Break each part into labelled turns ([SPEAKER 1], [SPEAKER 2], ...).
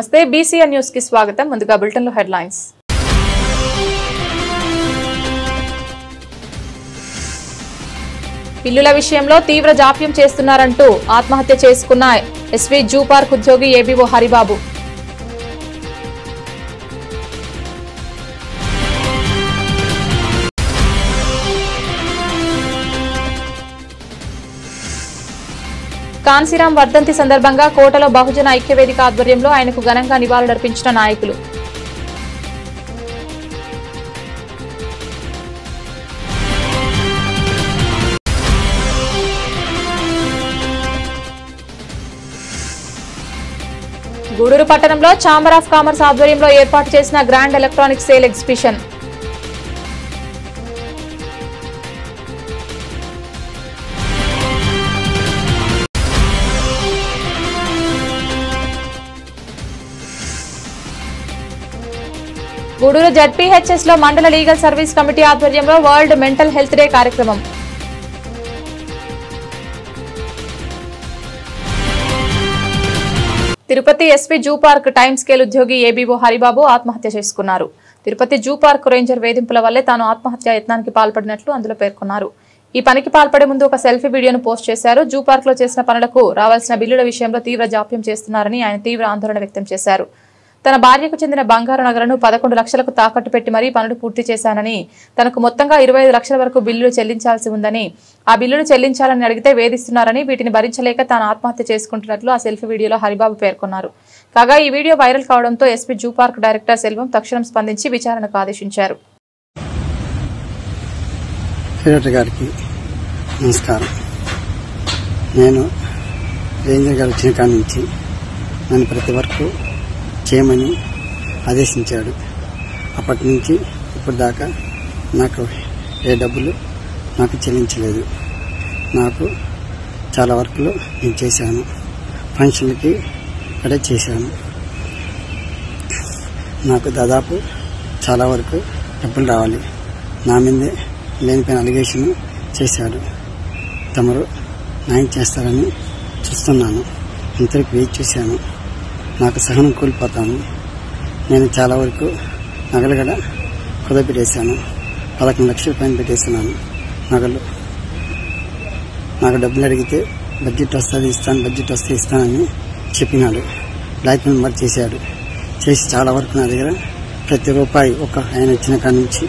[SPEAKER 1] నమస్తే BCN news కి స్వాగతం. ముందుగా బులెటిన్ లో హెడ్లైన్స్. బిల్లుల విషయంలో తీవ్ర జాప్యం చేస్తున్నారంటూ ఆత్మహత్య చేసుకున్న ఎస్వి జూ పార్క్ ఉద్యోగి ఏబీఓ హరిబాబు. కాన్సీరాం వర్ధంతి సందర్భంగా కోటలో బహుజన ఐక్యవేదిక ఆధ్వర్యంలో ఆయనకు ఘనంగా నివాళులర్పించిన నాయకులు. గూడూరు పట్టణంలో ఛాంబర్ ఆఫ్ కామర్స్ ఆధ్వర్యంలో ఏర్పాటు చేసిన grand electronic sale exhibition. Gudur ZPHS లో మండల లీగల్ సర్వీస్ కమిటీ ఆధ్వర్యంలో వరల్డ్ మెంటల్ హెల్త్ డే కార్యక్రమం. Tirupati SV zoo park time scale ఉద్యోగి ఏబీఓ హరిబాబు ఆత్మహత్య చేసుకున్నారు. తిరుపతి జూ పార్క్ రేంజర్ వేధింపుల వల్లే తాను ఆత్మహత్య యత్నానికి పాల్పడినట్లు అందులో పేర్కొన్నారు. ఈ పనికి పాల్పడే ముందు ఒక సెల్ఫీ వీడియోను పోస్ట్ చేశారు. జూ పార్క్ లో చేసిన పనులకు రావాల్సిన బిల్లుల విషయంలో తీవ్ర జాప్యం చేస్తున్నారని ఆయన తీవ్ర ఆందోళన వ్యక్తం చేశారు. తన భార్యకు చెందిన బంగారు నగలను 11 లక్షలకు తాకట్టు పెట్టి మరీ పనులు పూర్తి చేశానని, తనకు మొత్తంగా 25 లక్షల వరకు బిల్లులు చెల్లించాల్సి ఉందని, ఆ బిల్లులు చెల్లించాలని అడిగితే వేధిస్తున్నారని, వీటిని భరించలేక తాను ఆత్మహత్య చేసుకుంటున్నట్లు ఆ సెల్ఫీ వీడియోలో హరిబాబు పేర్కొన్నారు. కాగా ఈ వీడియో వైరల్ కావడంతో SP zoo park director Selvam తక్షణం స్పందించి విచారణకు ఆదేశించారు.
[SPEAKER 2] నేను రేంజర్ గారు వచ్చిన కాడి నుంచి నన్ను ప్రతి వరకు చేయమని ఆదేశించాడు. అప్పటి నుంచి ఇప్పుడు దాకా నాకు ఏ డబ్బులు నాకు చెల్లించలేదు. నాకు చాలా వర్కులు నేను చేశాను. ఫంక్షన్లకి అక్కడ చేశాను. నాకు దాదాపు చాలా వరకు డబ్బులు రావాలి. నా మీదే లేనిపోయిన అలిగేషన్ చేశాడు. తమరు న్యాయం చేస్తారని చూస్తున్నాను. ఇంతవరకు వెయిట్ చేశాను. నాకు సహనం కోల్పోతాను. నేను చాలా వరకు నగలు కూడా కుదపెట్టేశాను. 11 లక్షల పైన పెట్టేస్తున్నాను నగలు. నాకు డబ్బులు అడిగితే బడ్జెట్ వస్తుంది ఇస్తానని చెప్పినాడు. బ్లాక్ మెయిల్ మరి చేశాడు. చేసి చాలా వరకు నా దగ్గర ప్రతి రూపాయి ఒక ఆయన ఇచ్చిన కాడి నుంచి,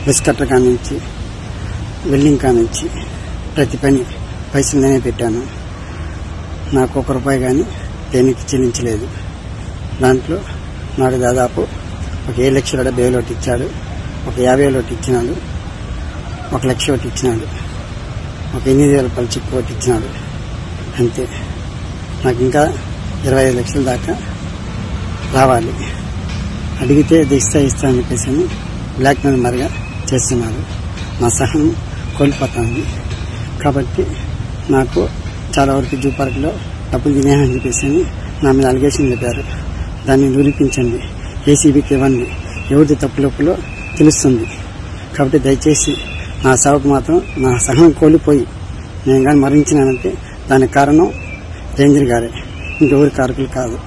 [SPEAKER 2] బస్ కట్టర్ కాడి నుంచి, వెల్డింగ్ కాడి నుంచి ప్రతి పని పైసలు నేనే పెట్టాను. నాకు 1 రూపాయి కానీ దేనికి చెల్లించలేదు. దాంట్లో నాకు దాదాపు ఒక 7,70,000 ఒకటి ఇచ్చాడు, ఒక 50,000 ఒకటి ఇచ్చినాడు, 1 లక్ష ఒకటి ఇచ్చినాడు, ఒక 8,000 రూపాయలు చెక్ ఒకటి ఇచ్చినాడు. అంతే. నాకు ఇంకా 25 లక్షల దాకా రావాలి. అడిగితే అది ఇస్తా అని చెప్పేసి బ్లాక్ మెయిల్ మరిగా చేస్తున్నారు. నా సహనం కోల్పోతాను. కాబట్టి నాకు చాలా వరకు జూ పార్క్లో డబ్బులు తినేయని చెప్పేసి నా మీద అలిగేషన్ చెప్పారు. దాన్ని నిరూపించండి, ఏసీబీకి ఇవ్వండి, ఎవరిది తప్పులో తెలుస్తుంది. కాబట్టి దయచేసి నా సేవకు మాత్రం నా సహనం కోల్పోయి నేను కానీ మరణించినానంటే దానికి కారణం రేంజర్ గారే, ఇంకెవరి కారకులు కాదు.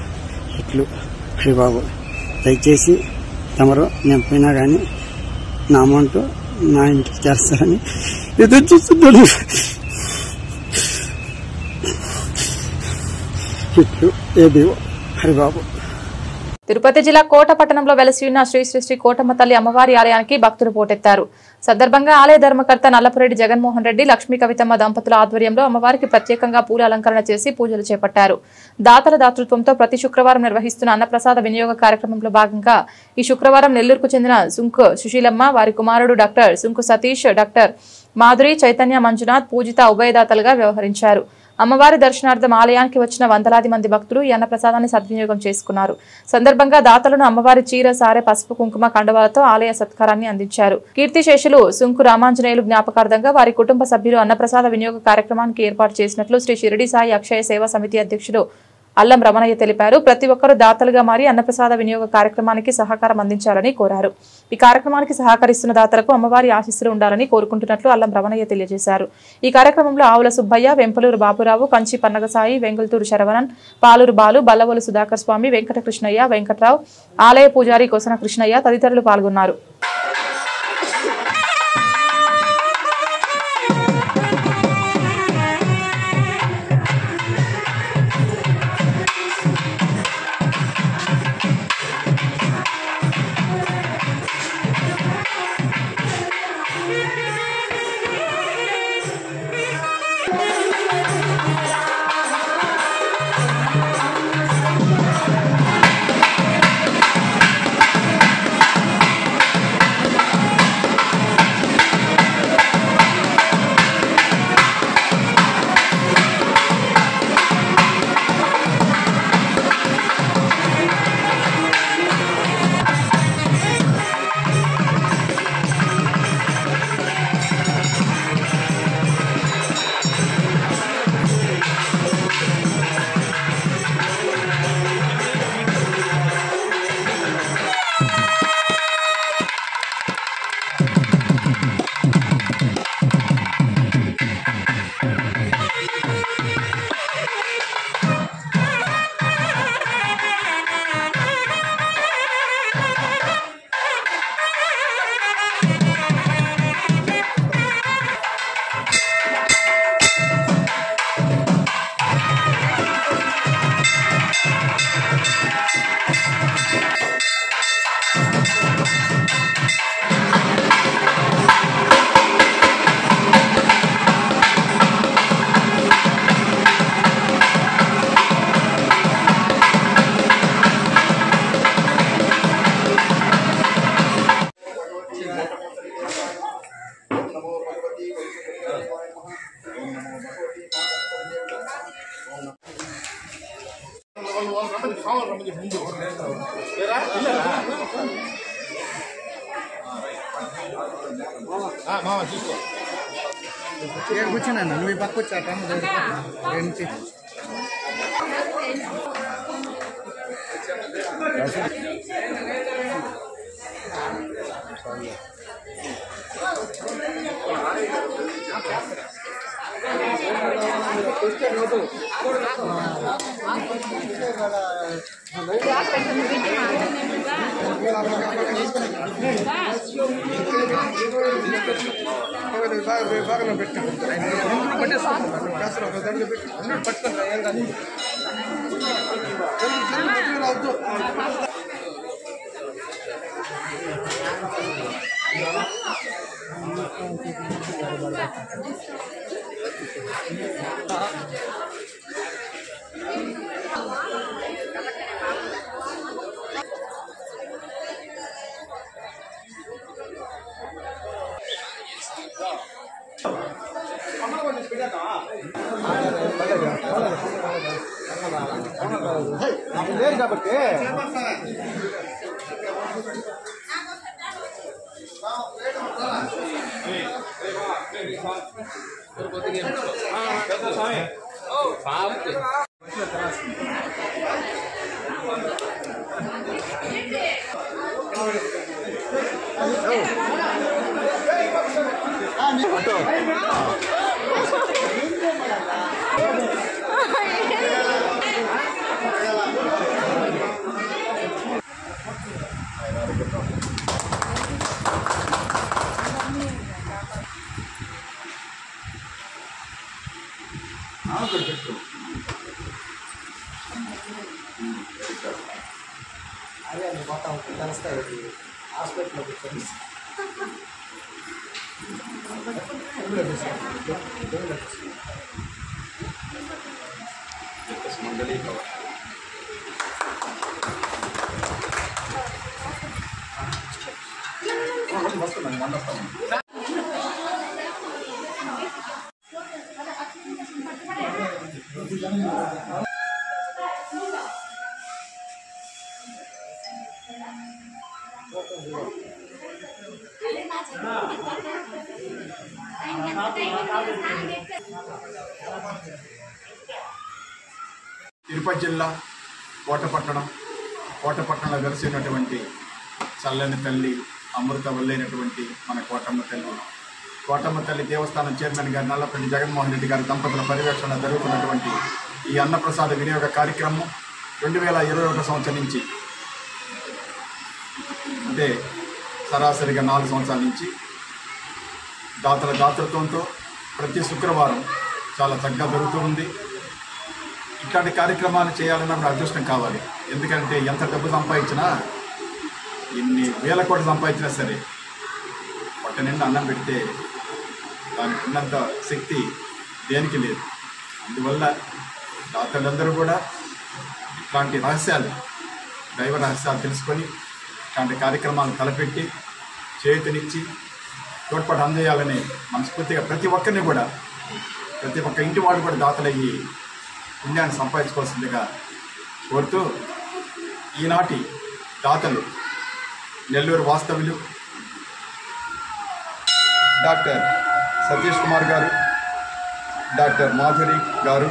[SPEAKER 2] ఇట్లు హరిబాబు. దయచేసి తమరు నేను పోయినా కానీ నా అమౌంట్ నా ఇంటికి చేస్తారని ఎదురు చూస్తున్నాను. ఇట్లు ఏబీఓ హరిబాబు.
[SPEAKER 1] తిరుపతి జిల్లా కోట పట్టణంలో వెలసి ఉన్న శ్రీ శ్రీ శ్రీ కోటమ్మ తల్లి అమ్మవారి ఆలయానికి భక్తులు పోటెత్తారు. సందర్భంగా ఆలయ ధర్మకర్త నల్లపురెడ్డి జగన్మోహన్ రెడ్డి, లక్ష్మీ కవితమ్మ దంపతుల ఆధ్వర్యంలో అమ్మవారికి ప్రత్యేకంగా పూల అలంకరణ చేసి పూజలు చేపట్టారు. దాతల దాతృత్వంతో ప్రతి శుక్రవారం నిర్వహిస్తున్న అన్నప్రసాద వినియోగ కార్యక్రమంలో భాగంగా ఈ శుక్రవారం నెల్లూరుకు చెందిన సుంకు సుశీలమ్మ, వారి కుమారుడు డాక్టర్ సుంకు సతీష్, డాక్టర్ మాధురి, చైతన్య మంజునాథ్, పూజిత ఉభయదాతలుగా వ్యవహరించారు. అమ్మవారి దర్శనార్థం ఆలయానికి వచ్చిన వందలాది మంది భక్తులు ఈ అన్నప్రసాదాన్ని సద్వినియోగం చేసుకున్నారు. సందర్భంగా దాతలను అమ్మవారి చీర, సారె, పసుపు, కుంకుమ, కండువాలతో ఆలయ సత్కారాన్ని అందించారు. కీర్తిశేషులు సుంకు రామాంజనేయులు జ్ఞాపకార్థంగా వారి కుటుంబ సభ్యులు అన్నప్రసాద వినియోగ కార్యక్రమానికి ఏర్పాటు చేసినట్లు శ్రీ షిరిడి సాయి అక్షయ సేవా సమితి అధ్యక్షుడు అల్లం రమణయ్య తెలిపారు. ప్రతి ఒక్కరూ దాతలుగా మారి అన్నప్రసాద వినియోగ కార్యక్రమానికి సహకారం అందించాలని కోరారు. ఈ కార్యక్రమానికి సహకరిస్తున్న దాతలకు అమ్మవారి ఆశీస్సులు ఉండాలని కోరుకుంటున్నట్లు అల్లం రమణయ్య తెలియజేశారు. ఈ కార్యక్రమంలో ఆవుల సుబ్బయ్య, వెంపలూరు బాబురావు, కంచి పన్నగసాయి, వెంగుల్తూరు శరవణన్, పాలూరు బాలు, బల్లవోలు సుధాకర్ స్వామి, వెంకటకృష్ణయ్య, వెంకట్రావు, ఆలయ పూజారి కొసన కృష్ణయ్య తదితరులు పాల్గొన్నారు.
[SPEAKER 3] కూర్చున్నా నువ్వు ఈ పక్క వచ్చాట కాబట్టి అదే మొత్తం తెలుస్తాయి హాస్పిటల్లో
[SPEAKER 4] తిరుపతి జిల్లా కోటపట్టణంలో వెలిసినటువంటి చల్లని తల్లి అమృతవల్లైనటువంటి మన కోటమ్మ తల్లి దేవస్థానం చైర్మన్ గారు నల్లపరెడ్డి జగన్మోహన్ రెడ్డి గారి దంపతుల పర్యవేక్షణ జరుగుతున్నటువంటి ఈ అన్నప్రసాద వినియోగ కార్యక్రమం 2021 సంవత్సరం నుంచి, అంటే సరాసరిగా 4 సంవత్సరాల నుంచి దాతల దాతృత్వంతో ప్రతి శుక్రవారం చాలా చక్కగా జరుగుతూ ఉంది. ఇట్లాంటి కార్యక్రమాలు చేయాలన్నప్పుడు అదృష్టం కావాలి. ఎందుకంటే ఎంత డబ్బు సంపాదించినా, ఎన్ని వేల కోట్లు సంపాదించినా సరే పొట్ట నిండా అన్నం పెడితే దానికి ఉన్నంత శక్తి దేనికి లేదు. అందువల్ల దాతలందరూ కూడా ఇట్లాంటి రహస్యాలు, దైవ రహస్యాలు తెలుసుకొని ఇట్లాంటి కార్యక్రమాలను తలపెట్టి చేతినిచ్చి తోడ్పాటు అందజేయాలని మనస్ఫూర్తిగా ప్రతి ఒక్కరిని కూడా, ప్రతి ఒక్క ఇంటి వాడు కూడా దాతలయ్యి పుణ్యాన్ని సంపాదించుకోవాల్సిందిగా కోరుతూ, ఈనాటి దాతలు నెల్లూరు వాస్తవ్యులు డాక్టర్ సతీష్ కుమార్ గారు, డాక్టర్ మాధురి గారు,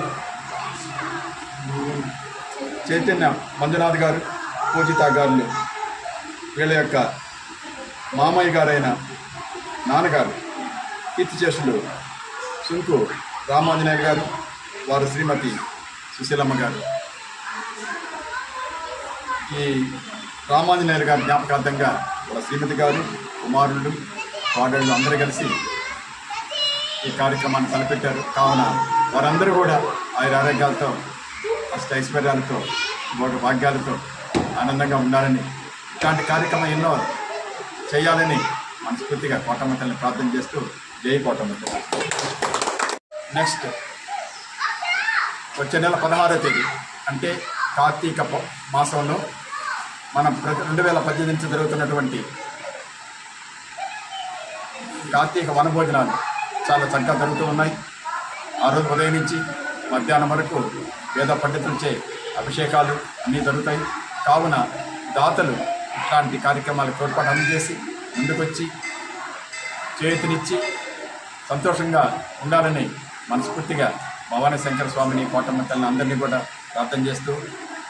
[SPEAKER 4] చైతన్య మంజునాథ్ గారు, పూజిత గారు, వీళ్ళ యొక్క మామయ్య గారైన నాన్నగారు కీర్తిచేషులు సుంకు రామాంజనేయ గారు, వారు శ్రీమతి సుశీలమ్మ గారు. ఈ రామాంజనేయుల గారి జ్ఞాపకార్థంగా వాళ్ళ శ్రీమతి గారు, కుమారులు, కోడళ్ళు అందరూ కలిసి ఈ కార్యక్రమాన్ని తలపెట్టారు. కావున వారందరూ కూడా ఆరోగ్యాలతో, ఐశ్వర్యాలతో, భాగ్యాలతో ఆనందంగా ఉండాలని, ఇట్లాంటి కార్యక్రమం ఎన్నో చేయాలని మనస్ఫూర్తిగా కోటమ్మ తల్లిని ప్రార్థన చేస్తూ, జై కోటమ్మ తల్లి. నెక్స్ట్ వచ్చే నెల 16వ తేదీ అంటే కార్తీక మాసంలో మనం 2018 నుంచి జరుగుతున్నటువంటి కార్తీక వనభోజనాలు చాలా చక్కగా జరుగుతూ ఉన్నాయి. ఆ రోజు ఉదయం నుంచి మధ్యాహ్నం వరకు వేద పండితులచే అభిషేకాలు అన్నీ జరుగుతాయి. కావున దాతలు ఇట్లాంటి కార్యక్రమాలకు తోడ్పాటు అందజేసి ముందుకొచ్చి చేతినిచ్చి సంతోషంగా ఉండాలని మనస్ఫూర్తిగా భవానీ శంకర స్వామిని, కోటమ్మ తల్లిని అందరినీ కూడా ప్రార్థన చేస్తూ,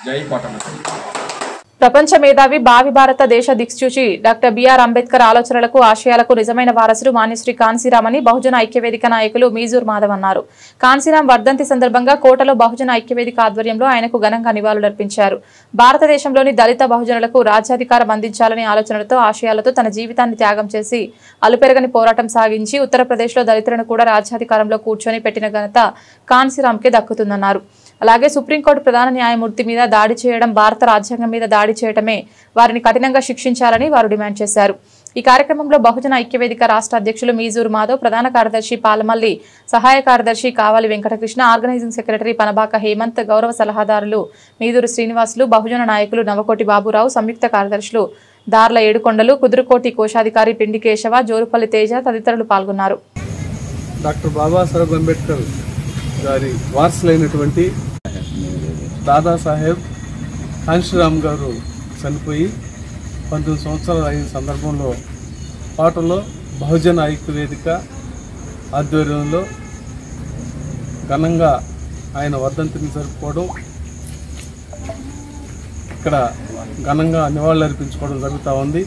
[SPEAKER 4] జై కోటమ్మ తల్లి.
[SPEAKER 1] ప్రపంచ మేధావి భావి భారత దేశ దిక్సూచి డాక్టర్ బిఆర్ అంబేద్కర్ ఆలోచనలకు, ఆశయాలకు నిజమైన వారసుడు మాన్యశ్రీ కాన్సీరామ్ అని బహుజన ఐక్యవేదిక నాయకులు మీజూర్ మాధవ్ అన్నారు. కాన్సీరామ్ వర్ధంతి సందర్భంగా కోటలో బహుజన ఐక్యవేదిక ఆధ్వర్యంలో ఆయనకు ఘనంగా నివాళులర్పించారు. భారతదేశంలోని దళిత బహుజనులకు రాజ్యాధికారం అందించాలనే ఆలోచనలతో, ఆశయాలతో తన జీవితాన్ని త్యాగం చేసి అలుపెరగని పోరాటం సాగించి ఉత్తరప్రదేశ్లో దళితులను కూడా రాజ్యాధికారంలో కూర్చొని పెట్టిన ఘనత కాన్సీరామ్కే దక్కుతుందన్నారు. అలాగే సుప్రీంకోర్టు ప్రధాన న్యాయమూర్తి మీద దాడి చేయడం, భారత రాజ్యాంగం మీద దాడి చేయడమే వారిని కఠినంగా శిక్షించాలని వారు డిమాండ్ చేశారు. ఈ కార్యక్రమంలో బహుజన ఐక్యవేదిక రాష్ట్ర అధ్యక్షులు మీజూర్ మాధవ్, ప్రధాన కార్యదర్శి పాలమల్లి, సహాయ కార్యదర్శి కావాలి వెంకటకృష్ణ, ఆర్గనైజింగ్ సెక్రటరీ పనబాక హేమంత్, గౌరవ సలహాదారులు మీదూరు శ్రీనివాసులు, బహుజన నాయకులు నవకోటి బాబురావు, సంయుక్త కార్యదర్శులు దార్ల ఏడుకొండలు, కుదురుకోటి కోశాధికారి పిండి కేశవ, జోరుపల్లి తేజ తదితరులు పాల్గొన్నారు.
[SPEAKER 5] డాక్టర్ బాబాసాహెబ్ అంబేద్కర్ గారి వారసులైనటువంటి దాదాసాహెబ్ కాన్షీరామ్ గారు చనిపోయి 19 సంవత్సరాలు అయిన సందర్భంలో పాటలో బహుజన ఐక్యవేదిక ఆధ్వర్యంలో ఘనంగా ఆయన వర్ధంతిని జరుపుకోవడం, ఇక్కడ ఘనంగా నివాళులర్పించుకోవడం జరుగుతూ ఉంది.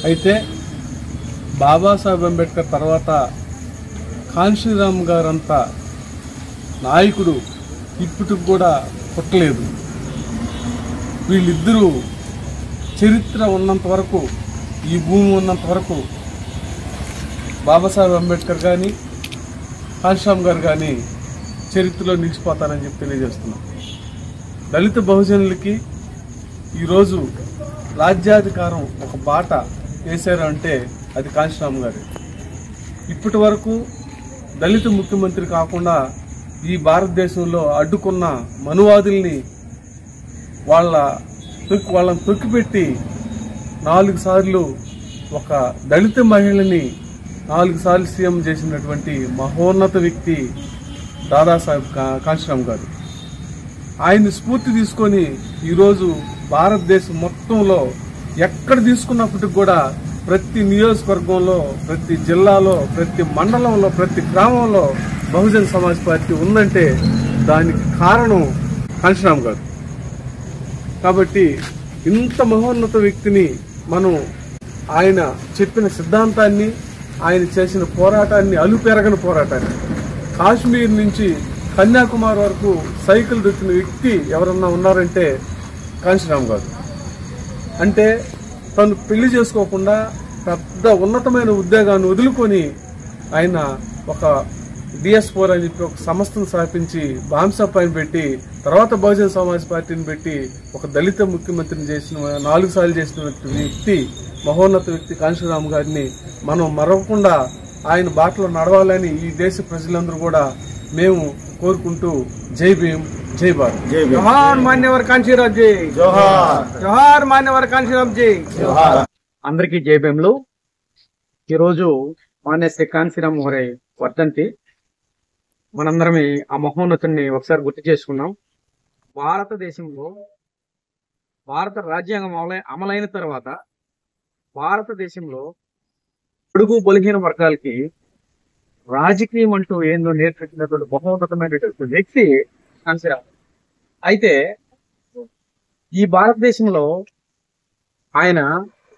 [SPEAKER 5] అయితే బాబాసాహెబ్ అంబేద్కర్ తర్వాత కాన్షీరామ్ గారంత నాయకుడు ఇప్పటికి కూడా పుట్టలేదు. వీళ్ళిద్దరూ చరిత్ర ఉన్నంత వరకు, ఈ భూమి ఉన్నంత వరకు బాబాసాహెబ్ అంబేద్కర్ కానీ కాన్షీరామ్ గారు కానీ చరిత్రలో నిలిచిపోతారని చెప్పి తెలియజేస్తున్నాం. దళిత బహుజనులకి ఈరోజు రాజ్యాధికారం ఒక బాట వేశారు అంటే అది కాన్షీరామ్ గారు. ఇప్పటి వరకు దళిత ముఖ్యమంత్రి కాకుండా ఈ భారతదేశంలో అడ్డుకున్న మనువాదుల్ని వాళ్ళని తొక్కిపెట్టి 4 సార్లు ఒక దళిత మహిళని 4 సార్లు సీఎం చేసినటువంటి మహోన్నత వ్యక్తి దాదాసాహెబ్ కాన్షీరామ్ గారు. ఆయన్ని స్ఫూర్తి తీసుకొని ఈరోజు భారతదేశం మొత్తంలో ఎక్కడ తీసుకున్నప్పటికి కూడా ప్రతి నియోజకవర్గంలో, ప్రతి జిల్లాలో, ప్రతి మండలంలో, ప్రతి గ్రామంలో బహుజన్ సమాజ్ పార్టీ ఉందంటే దానికి కారణం కాన్షీరామ్ గారు. కాబట్టి ఇంత మహోన్నత వ్యక్తిని మనం ఆయన చెప్పిన సిద్ధాంతాన్ని, ఆయన చేసిన పోరాటాన్ని, అలుపెరగని పోరాటాన్ని, కాశ్మీర్ నుంచి కన్యాకుమారి వరకు సైకిల్ దొక్కిన వ్యక్తి ఎవరన్నా ఉన్నారంటే కాంశీరామ్ గారు. అంటే తను పెళ్లి చేసుకోకుండా పెద్ద ఉన్నతమైన ఉద్యోగాన్ని వదులుకొని ఆయన ఒక DS4 అని చెప్పి ఒక సంస్థను స్థాపించి బాంసప్ అని పెట్టి తర్వాత బహుజన సమాజ్ పార్టీని పెట్టి ఒక దళిత ముఖ్యమంత్రిని చేసిన 4 సార్లు చేసిన వ్యక్తి, మహోన్నత వ్యక్తి కాంశీరామ్ గారిని మనం మరవకుండా ఆయన బాటలో నడవాలని ఈ దేశ ప్రజలందరూ కూడా మేము కోరుకుంటూ జై భీమ్, జై భారత్.
[SPEAKER 3] జోహార్ మాన్యవర్ కాంశీరామ్ జీ, జోహార్. జోహార్ మాన్యవర్ కాంశీరామ్ జీ, జోహార్. అందరికీ జై భీమ్లు. ఈరోజు మాన్య శ్రీ కాంశీరామ్ గారి వర్ధంతి. మనందరం ఆ మహోన్నతుని ఒకసారి గుర్తు చేసుకున్నాం. భారతదేశంలో భారత రాజ్యాంగం అమలైన తర్వాత భారతదేశంలో పొడుగు బలహీన వర్గాలకి రాజకీయం అంటూ ఏందో నేర్పించినటువంటి మహోన్నతమైనటువంటి వ్యక్తి కాంశీరామ్. అయితే ఈ భారతదేశంలో ఆయన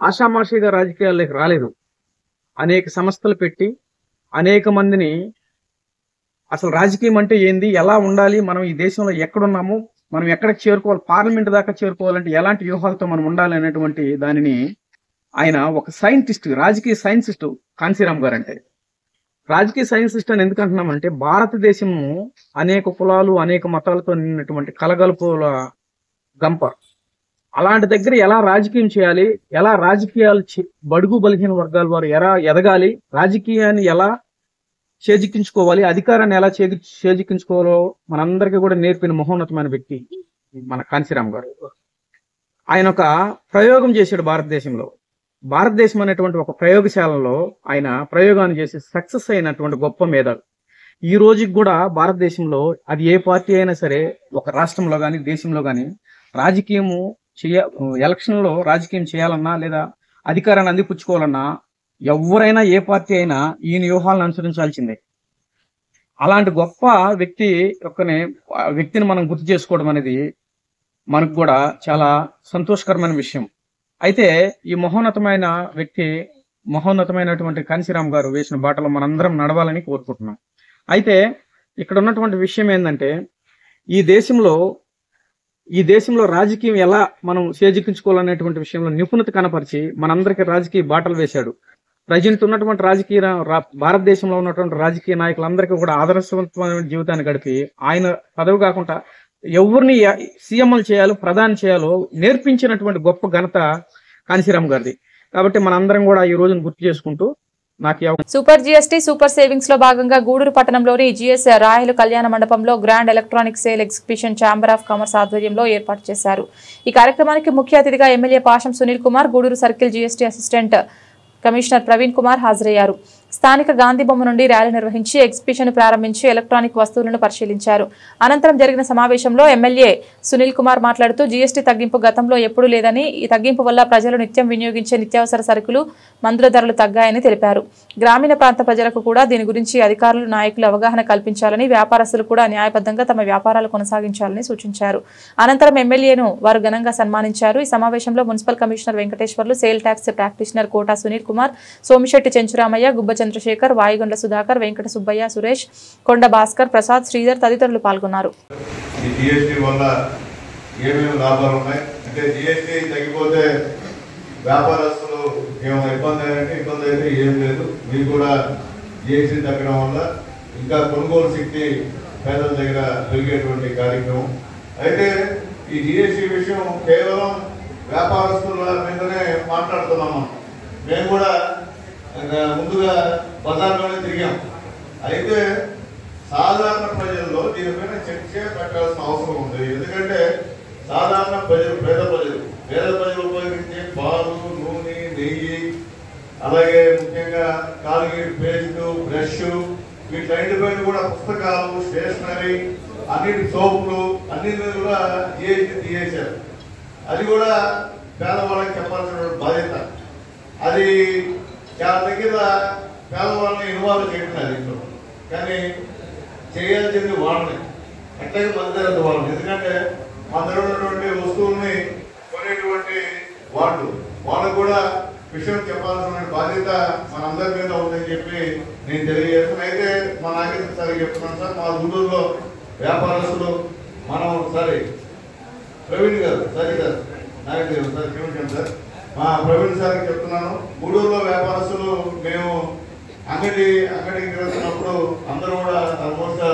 [SPEAKER 3] ఆషామాషిగా రాజకీయాల్లోకి రాలేదు. అనేక సంస్థలు పెట్టి అనేక మందిని అసలు రాజకీయం అంటే ఏంది, ఎలా ఉండాలి, మనం ఈ దేశంలో ఎక్కడున్నాము, మనం ఎక్కడికి చేరుకోవాలి, పార్లమెంట్ దాకా చేరుకోవాలంటే ఎలాంటి వ్యూహాలతో మనం ఉండాలి అనేటువంటి దానిని ఆయన ఒక సైంటిస్ట్, రాజకీయ సైంటిస్ట్ కాంశీరామ్ గారు. అంటే రాజకీయ సైంటిస్ట్ అని ఎందుకు అంటున్నామంటే భారతదేశము అనేక కులాలు అనేక మతాలతో నిన్నటువంటి కలగలుపుల గంప. అలాంటి దగ్గర ఎలా రాజకీయం చేయాలి, ఎలా రాజకీయాలు బడుగు బలహీన వర్గాల వారు ఎలా ఎదగాలి, రాజకీయాన్ని ఎలా చేజిక్కించుకోవాలి, అధికారాన్ని ఎలా చేజిక్కించుకోవాలో మనందరికీ కూడా నేర్పిన మహోన్నతమైన వ్యక్తి మన కాంశీరామ్ గారు. ఆయన ఒక ప్రయోగం చేశాడు భారతదేశంలో. భారతదేశం అనేటువంటి ఒక ప్రయోగశాలలో ఆయన ప్రయోగాన్ని చేసి సక్సెస్ అయినటువంటి గొప్ప మేధావి. ఈ రోజుకి కూడా భారతదేశంలో అది ఏ పార్టీ అయినా సరే ఒక రాష్ట్రంలో కానీ దేశంలో కానీ రాజకీయము ఎలక్షన్లో రాజకీయం చేయాలన్నా లేదా అధికారాన్ని అందిపుచ్చుకోవాలన్నా ఎవరైనా ఏ పార్టీ అయినా ఈయన వ్యూహాలను అనుసరించాల్సిందే. అలాంటి గొప్ప వ్యక్తిని మనం గుర్తు చేసుకోవడం అనేది మనకు కూడా చాలా సంతోషకరమైన విషయం. అయితే ఈ మహోన్నతమైనటువంటి కాంశీరామ్ గారు వేసిన బాటలో మనందరం నడవాలని కోరుకుంటున్నాం. అయితే ఇక్కడ ఉన్నటువంటి విషయం ఏంటంటే ఈ దేశంలో రాజకీయం ఎలా మనం చేజిక్కించుకోవాలనేటువంటి విషయంలో నిపుణత కనపరిచి మనందరికీ రాజకీయ బాటలు వేశాడు. ప్రజెంట్ ఉన్నటువంటి భారతదేశంలో ఉన్నటువంటి రాజకీయ నాయకులందరికీ కూడా ఆదర్శవంతమైన జీవితాన్ని గడిపి ఆయన పదవి కాకుండా ఎవరిని సీఎంలు చేయాలో ప్రధాని చేయాలో నేర్పించినటువంటి గొప్ప ఘనత కాంశీరామ్ గారిది. కాబట్టి మనందరం కూడా ఈ రోజును గుర్తు చేసుకుంటూ
[SPEAKER 1] సూపర్ GST సూపర్ సేవింగ్స్ లో భాగంగా గూడూరు పట్టణంలోని GS రాయలు కళ్యాణ మండపంలో grand electronic sale exhibition chamber of commerce ఆధ్వర్యంలో ఏర్పాటు చేశారు. ఈ కార్యక్రమానికి ముఖ్య అతిథిగా MLA Pasham Sunil Kumar, Gudur circle GST assistant commissioner Praveen Kumar హాజరయ్యారు. స్థానిక గాంధీ బొమ్మ నుండి ర్యాలీ నిర్వహించి ఎగ్జిబిషన్ ప్రారంభించి ఎలక్ట్రానిక్ వస్తువులను పరిశీలించారు. అనంతరం జరిగిన సమావేశంలో ఎమ్మెల్యే సునీల్ కుమార్ మాట్లాడుతూ GST తగ్గింపు గతంలో ఎప్పుడూ లేదని, ఈ తగ్గింపు వల్ల ప్రజలు నిత్యం వినియోగించే నిత్యావసర సరుకులు, మందుల ధరలు తగ్గాయని తెలిపారు. గ్రామీణ ప్రాంత ప్రజలకు కూడా దీని గురించి అధికారులు, నాయకులు అవగాహన కల్పించాలని, వ్యాపారస్తులు కూడా న్యాయబద్ధంగా తమ వ్యాపారాలు కొనసాగించాలని సూచించారు. అనంతరం ఎమ్మెల్యేను వారు ఘనంగా సన్మానించారు. ఈ సమావేశంలో municipal commissioner Venkateswarlu, sale tax practitioner Kota Sunil Kumar, Somisetty Chenchuramayya, Gubba Chandrasekhar, Vayugonda Sudhakar, Venkata Subbaiah, Suresh, Konda Bhaskar, Prasad, Sridhar తదితరులు పాల్గొన్నారు.
[SPEAKER 6] GST వల్ల ఏమేమి లాభాలు ఉన్నాయి అంటే GST తగ్గిపోతే వ్యాపారస్తులు ఏమైనా ఇబ్బంది అయితే ఏం లేదు. మీకు కూడా GST తగ్గడం వల్ల ఇంకా కొనుగోలు శక్తి పేదల దగ్గర పెరిగేటువంటి కార్యక్రమం. అయితే ఈ GST విషయం కేవలం వ్యాపారస్తుల మీదనే మాట్లాడుతున్నాము. మేము కూడా ముందుగా బజార్లోనే తిరిగాం. అయితే సాధారణ ప్రజల్లో దీనిపైన చర్చ పెట్టాల్సిన అవసరం ఉంది. ఎందుకంటే సాధారణ ప్రజలు పేద ప్రజలు ఉపయోగించే పాలు, నూనె, నెయ్యి, అలాగే ముఖ్యంగా కాల్గేట్ పేస్ట్, బ్రష్, వీటిపైన కూడా పుస్తకాలు, స్టేషనరీ, అన్నిటి సోపులు అన్నిటి కూడా GST తీసేశారు. అది కూడా పేదవాళ్ళకి చెప్పాల్సిన బాధ్యత. అది చాలా దగ్గర పేదవాళ్ళని ఇన్వాల్వ్ చేయడం దీంట్లో, కానీ చేయాల్సింది వాళ్ళని, అట్లాగే మధ్యతరగతి వాళ్ళని. ఎందుకంటే మన దగ్గర ఉన్నటువంటి వస్తువుల్ని కొనేటువంటి వాళ్ళకు కూడా విషయం చెప్పాల్సిన బాధ్యత మనందరి మీద ఉందని చెప్పి నేను తెలియజేస్తున్నాను. అయితే మా నాగేంద్ర సార్ చెప్తున్నాను సార్, మా గుంటూరులో వ్యాపారస్తులు మనం ప్రవీణ్ గారు సార్ నాగేంద్ర సార్ క్షమించండి సార్, మా ప్రవీణ్ సార్కి చెప్తున్నాను, గూడూరులో వ్యాపారస్తులు మేము అంగడికి తిరుగుతున్నప్పుడు అందరూ కూడా ఆల్మోస్ట్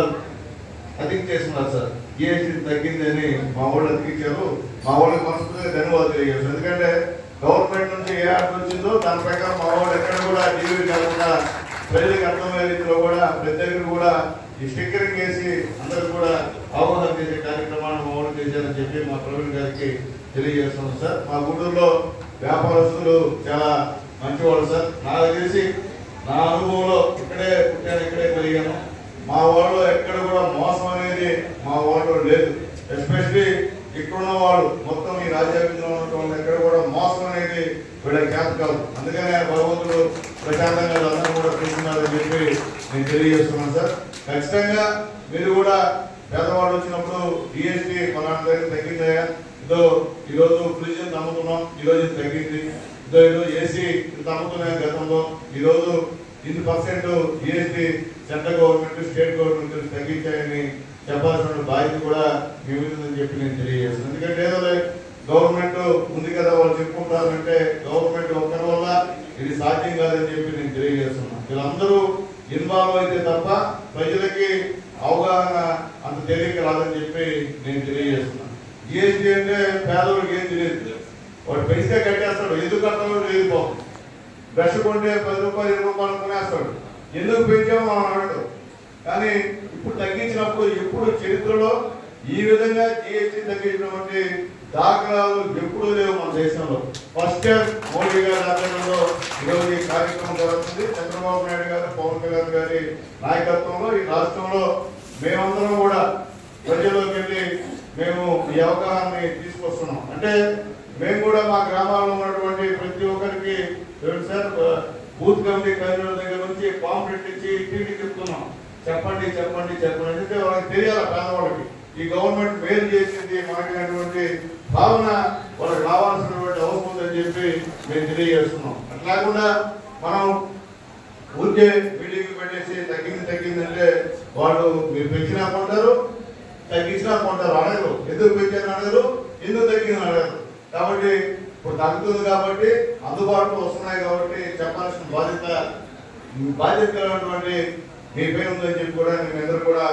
[SPEAKER 6] అధిక చేస్తున్నారు సార్. జిఎస్టీ తగ్గింది అని మా వాళ్ళు అతికించారు. మా వాళ్ళకి మనస్ఫూర్తిగా ధన్యవాదాలు తెలియజేస్తారు. ఎందుకంటే గవర్నమెంట్ నుంచి ఏ ఆర్డర్ వచ్చిందో దాని ప్రకారం మా వాళ్ళు ఎక్కడ కూడా డెలివరీ కాకుండా ప్రజలకు అర్థమయ్యే రీతిలో కూడా ప్రతి దగ్గర కూడా ఈ స్టిక్కరింగ్ వేసి అందరూ కూడా అవగాహన చేసే కార్యక్రమాన్ని మా వాళ్ళు చేశారని చెప్పి మా ప్రవీణ్ గారికి తెలియజేస్తున్నాం సార్. మా గూడూరులో వ్యాపారస్తులు చాలా మంచివాళ్ళు సార్. నాకు తెలిసి నా అనుభవంలో ఇక్కడే పుట్టాను, ఇక్కడే పెరిగాను. మా వాళ్ళు ఎక్కడ కూడా మోసం అనేది మా వాళ్ళు లేదు. ఎస్పెషలీ ఇక్కడున్న వాళ్ళు మొత్తం ఈ రాజ్యాంగంలో ఉన్నటువంటి ఎక్కడ కూడా మోసం అనేది వీళ్ళకి చేత కాదు. అందుకనే భగవంతుడు ప్రశాంతంగా అందరూ కూడా తీసుకున్నారని చెప్పి నేను తెలియజేస్తున్నాను సార్. ఖచ్చితంగా మీరు కూడా పేదవాళ్ళు వచ్చినప్పుడు జిఎస్టీ పలానా దగ్గర తగ్గిందయా, ఇదో ఈరోజు ఫ్రిడ్జ్ అమ్ముతున్నాం, ఈరోజు తగ్గింది, ఇదో ఏసీ ఇంత అమ్ముతున్నాయి గతంలో, ఈరోజు 10% GST central government state government తగ్గించాయని చెప్పాల్సిన బాధ్యత కూడా మీ మీద ఉందని చెప్పి నేను తెలియజేస్తున్నాను. ఎందుకంటే ఏదో గవర్నమెంట్ ఉంది కదా వాళ్ళు చెప్పుకుంటారంటే గవర్నమెంట్ ఒక్కరి వల్ల ఇది సాధ్యం కాదని చెప్పి నేను తెలియజేస్తున్నాను. వీళ్ళందరూ ఇన్వాల్వ్ అయితే తప్ప ప్రజలకి అవగాహన అంత తేలిక రాదని చెప్పి నేను తెలియజేస్తున్నాను. జిఎస్టీ అంటే పేదవాళ్ళకి ఏం తెలియదు, వాడు పెంచితే కట్టేస్తాడు, ఎందుకు కట్టడం లేదు. పాపం బ్రష్ కొంటే 10 రూపాయలు 20 రూపాయలు కొనేస్తాడు, ఎందుకు పెంచామో మనం అడగదు. కానీ ఇప్పుడు తగ్గించినప్పుడు ఎప్పుడు చరిత్రలో ఈ విధంగా జిఎస్టీ తగ్గించినటువంటి దాఖలాలు ఎప్పుడూ లేవు మన దేశంలో. ఫస్ట్ టైం మోడీ గారి ఆధ్వర్యంలో ఈరోజు ఈ కార్యక్రమం జరుగుతుంది. చంద్రబాబు నాయుడు గారు, పవన్ కళ్యాణ్ గారి నాయకత్వంలో ఈ రాష్ట్రంలో మేమందరం కూడా ప్రజల్లోకి వెళ్ళి మేము ఈ అవగాహనని తీసుకొస్తున్నాం. అంటే మేము కూడా మా గ్రామాల్లో ఉన్నటువంటి ప్రతి ఒక్కరికి సార్ బూత్ కమిటీ కన్వీనర్ దగ్గర నుంచి పాంప్లెట్ ఇచ్చి ఇంటికి చెప్తున్నాం, చెప్పండి చెప్పండి చెప్పండి. ఎందుకంటే వాళ్ళకి తెలియాలి, పేదవాళ్ళకి ఈ గవర్నమెంట్ మేలు చేసింది మనకి భావన వాళ్ళకి రావాల్సినటువంటి అవసరం ఉందని చెప్పి మేము తెలియజేస్తున్నాం. అట్లా కాకుండా మనం ఊరికే బిల్డింగ్ పెట్టేసి తగ్గిందంటే వాళ్ళు మీరు పెంచినా కొంటారు, తగ్గించినా కొంటారు, అడగరు. ఎందుకు పెంచారని అడగరు, ఎందుకు తగ్గిందని అడగరు. కాబట్టి ఇప్పుడు తగ్గుతుంది కాబట్టి అందుబాటులో వస్తున్నాయి కాబట్టి చెప్పాల్సిన బాధ్యత కలిగినటువంటి మీ పైన ఉందని చెప్పి కూడా నేను అందరూ కూడా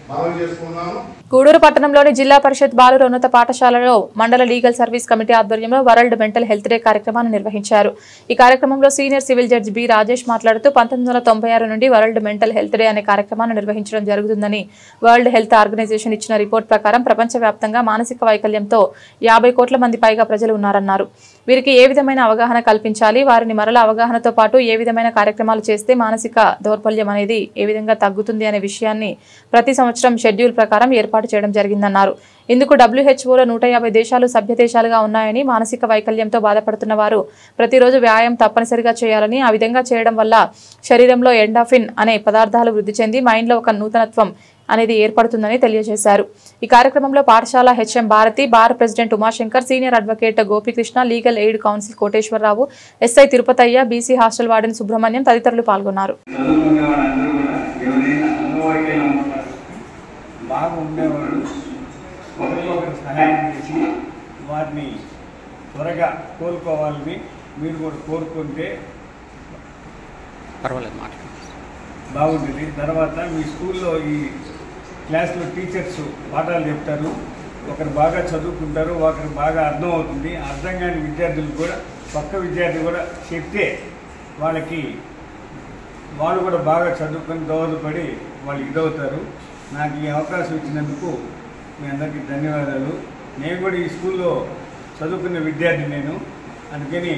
[SPEAKER 6] మనం చేసుకున్నాను.
[SPEAKER 1] గూడూరు పట్టణంలోని జిల్లా పరిషత్ బాలుర ఉన్నత పాఠశాలలో మండల లీగల్ సర్వీస్ కమిటీ ఆధ్వర్యంలో వరల్డ్ మెంటల్ హెల్త్ డే కార్యక్రమాన్ని నిర్వహించారు. ఈ కార్యక్రమంలో senior civil judge B Rajesh మాట్లాడుతూ 1996 నుండి వరల్డ్ మెంటల్ హెల్త్ డే అనే కార్యక్రమాన్ని నిర్వహించడం జరుగుతుందని, వరల్డ్ హెల్త్ ఆర్గనైజేషన్ ఇచ్చిన రిపోర్ట్ ప్రకారం ప్రపంచవ్యాప్తంగా మానసిక వైకల్యంతో 50 కోట్ల మంది పైగా ప్రజలు ఉన్నారన్నారు. వీరికి ఏ విధమైన అవగాహన కల్పించాలి, వారిని మరల అవగాహనతో పాటు ఏ విధమైన కార్యక్రమాలు చేస్తే మానసిక దౌర్బల్యం అనేది ఏ విధంగా తగ్గుతుంది అనే విషయాన్ని ప్రతి సంవత్సరం షెడ్యూల్ ప్రకారం ఏర్పాటు చేయడం జరిగిందన్నారు. ఇందుకు WHOలో 150 దేశాలు సభ్య దేశాలుగా ఉన్నాయని, మానసిక వైకల్యంతో బాధపడుతున్న వారు ప్రతిరోజు వ్యాయామం తప్పనిసరిగా చేయాలని, ఆ విధంగా చేయడం వల్ల శరీరంలో ఎండాఫిన్ అనే పదార్థాలు వృద్ధి చెంది మైండ్లో ఒక నూతనత్వం అనేది ఏర్పడుతుందని తెలియజేశారు. ఈ కార్యక్రమంలో పాఠశాల HM Bharathi, bar president Umashankar, senior advocate Gopikrishna, legal aid council Koteswararao, SI Tirupathaiah, BC hostel warden Subrahmanyam తదితరులు పాల్గొన్నారు.
[SPEAKER 7] బాగా ఉండేవాళ్ళు ఒకరికొకరు సహాయం చేసి వారిని త్వరగా కోలుకోవాలని మీరు కూడా కోరుకుంటే బాగుంటుంది. తర్వాత మీ స్కూల్లో ఈ క్లాస్లో టీచర్స్ పాఠాలు చెప్తారు, ఒకరు బాగా చదువుకుంటారు, ఒకరు బాగా అర్థం అవుతుంది. అర్థం కాని విద్యార్థులు కూడా పక్క విద్యార్థి కూడా చెప్తే వాళ్ళు కూడా బాగా చదువుకొని దోహదపడి వాళ్ళు ఇదవుతారు. నాకు ఈ అవకాశం ఇచ్చినందుకు మీ అందరికీ ధన్యవాదాలు. నేను కూడా ఈ స్కూల్లో చదువుకున్న విద్యార్థి నేను, అందుకని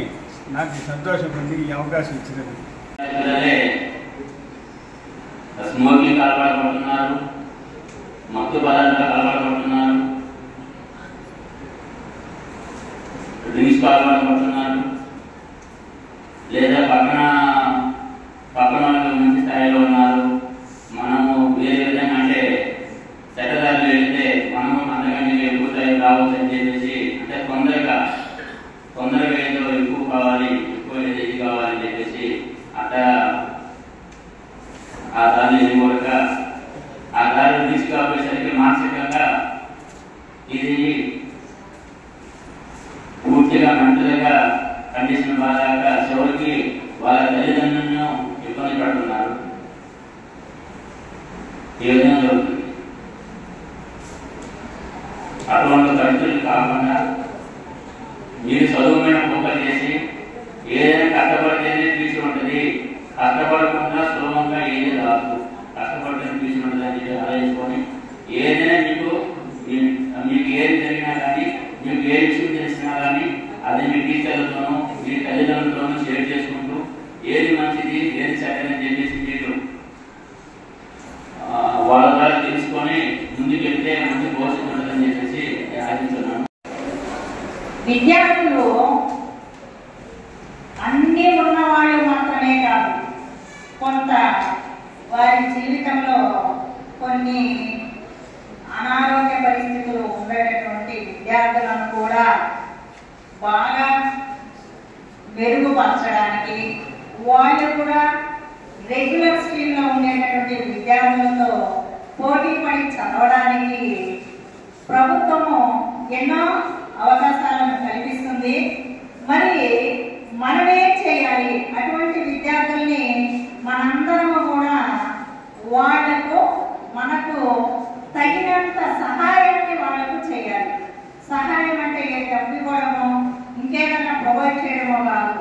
[SPEAKER 7] నాకు సంతోషం ఉంది ఈ అవకాశం ఇచ్చినందుకు.
[SPEAKER 8] స్మోకింగ్ అలవాటుపడుతున్నారు, మత్తు పదార్థాలకు అలవాటుపడుతున్నారు, డ్రింక్స్కి అలవాటుపడుతున్నారు, లేదా పక్కన మంచి స్థాయిలో ఉన్నారు. మనము వేరే విధంగా అంటే సెటదారులు వెళ్తే మనము అంతకంటే ఎక్కువ స్థాయి రావచ్చు అని చెప్పేసి, అంటే తొందరగా ఏదో ఎక్కువ కావాలి, ఎక్కువ ఆ దారిని ఎన్నుకోలేక ఆ దారిని తీసుకుపోయేసరికి మానసికంగా ఇది పూర్తిగా మెంటల్గా కండిషన్ బాగా చివరికి వాళ్ళ తల్లిదండ్రులను ఇబ్బంది పడుతున్నారు. ఈ విధంగా జరుగుతుంది. అటువంటి పరిస్థితులు కాకుండా మీరు చదువు మీద ఫోకస్ చేసి ఏదైనా కష్టపడితేనే ఫీజు ఉంటుంది, కష్టపడకుండా సులభంగా ఏది రాదు, కష్టపడితేనే ఫీజు ఉంటుంది అని చెప్పి ఆలోచించుకొని ఏదైనా మీకు ఏది జరిగినా కానీ మీకు ఏ విషయం తెలిసినా కానీ అది మీ టీచర్లతోనూ మీ తల్లిదండ్రులతోనూ షేర్ చేసుకుంటూ ఏది మంచిది ఏది సరైనది చెప్పేసి మీరు వాళ్ళ ద్వారా తెలుసుకొని ముందుకు వెళ్తే మంచి భవిష్యత్తు ఉంటుందని చెప్పేసి ఆశిస్తున్నాను.
[SPEAKER 9] విద్యార్థులు అన్ని ఉన్నవాళ్ళు మాత్రమే కాదు, కొంత వారి జీవితంలో కొన్ని అనారోగ్య పరిస్థితులు ఉండేటటువంటి విద్యార్థులను కూడా బాగా మెరుగుపరచడానికి, వాళ్ళు కూడా రెగ్యులర్ స్ట్రీమ్లో ఉండేటటువంటి విద్యార్థులతో పోటీ పడి చదవడానికి ప్రభుత్వము ఎన్నో అవకాశాలను కల్పిస్తుంది. మరి మనమేం చేయాలి? అటువంటి విద్యార్థుల్ని మనందరము కూడా వాళ్లకు మనకు తగినంత సహాయాన్ని వాళ్లకు చేయాలి. సహాయం అంటే డబ్బు ఇవ్వడము, ఇంకేదైనా ప్రొవైడ్ చేయడమో కాదు.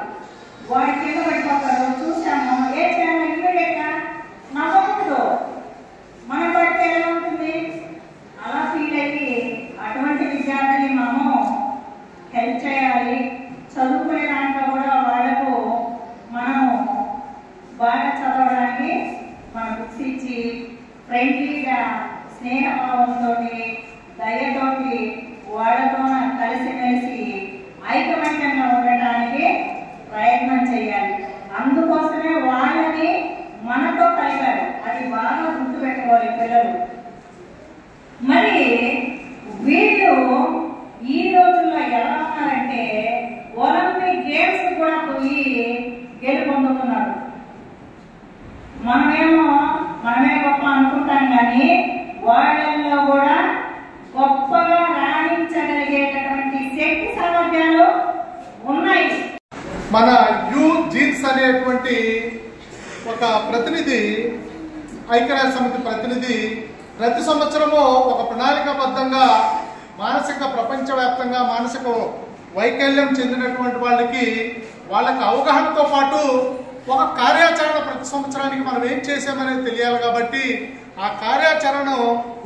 [SPEAKER 9] వాడి కింద పడిపోతారు, చూసాము, ఏ చేయాలి ఇమ్మీడియట్గా నవ్వకూడదు. మనం పడితే ఎలా ఉంటుంది? అలా ఫీల్ అయ్యి అటువంటి విద్యార్థిని మనము హెల్ప్ చేయాలి. చదువుకునే దాంట్లో కూడా వాళ్ళకు మనము బాగా చదవడానికి మన బుక్స్ ఇచ్చి ఫ్రెండ్లీగా స్నేహభావంతో దయతోటి వాళ్ళతో కలిసిమెలిసి ఐకమత్యంగా ఉండటానికి ప్రయత్నం చేయాలి. అందుకోసమే వాళ్ళని మనతో కలిగారు, అది బాగా గుర్తుపెట్టుకోవాలి పిల్లలు. మరి వీళ్ళు ఈ రోజుల్లో ఎలా ఉన్నారంటే ఒలింపిక్ గేమ్స్ కూడా పోయి గెలుపొందుతున్నారు. మనమే గొప్ప అనుకుంటాం, కానీ వాళ్ళల్లో కూడా గొప్పగా రాణించగలిగేటటువంటి శక్తి సామర్థ్యాలు ఉన్నాయి.
[SPEAKER 10] మన యూ జీన్స్ అనేటువంటి ఒక ప్రతినిధి, ఐక్యరాజ్య సమితి ప్రతినిధి ప్రతి సంవత్సరము ఒక ప్రణాళికాబద్ధంగా ప్రపంచవ్యాప్తంగా మానసిక వైకల్యం చెందినటువంటి వాళ్ళకి అవగాహనతో పాటు ఒక కార్యాచరణ ప్రతి సంవత్సరానికి మనం ఏం చేసామనేది తెలియాలి. కాబట్టి ఆ కార్యాచరణ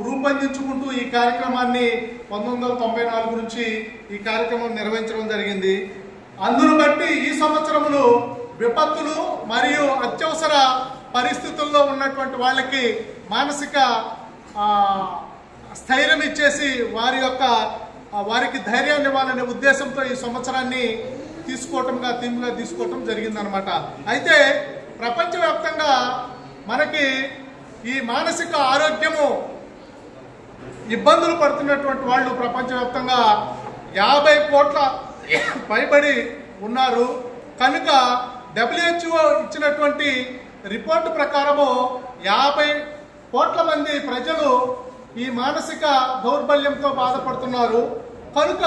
[SPEAKER 10] రూపొందించుకుంటూ ఈ కార్యక్రమాన్ని 1994 నుంచి ఈ కార్యక్రమం నిర్వహించడం జరిగింది. అందును బట్టి ఈ సంవత్సరములు విపత్తులు మరియు అత్యవసర పరిస్థితుల్లో ఉన్నటువంటి వాళ్ళకి మానసిక స్థైర్యం ఇచ్చేసి వారికి ధైర్యాన్ని ఇవ్వాలనే ఉద్దేశంతో ఈ సంవత్సరాన్ని థీమ్గా తీసుకోవటం జరిగిందనమాట. అయితే ప్రపంచవ్యాప్తంగా మనకి ఈ మానసిక ఆరోగ్యము ఇబ్బందులు పడుతున్నటువంటి వాళ్ళు ప్రపంచవ్యాప్తంగా 50 కోట్ల పైబడి ఉన్నారు. కనుక WHO ఇచ్చినటువంటి రిపోర్టు ప్రకారము 50 కోట్ల మంది ప్రజలు ఈ మానసిక దౌర్బల్యంతో బాధపడుతున్నారు. కనుక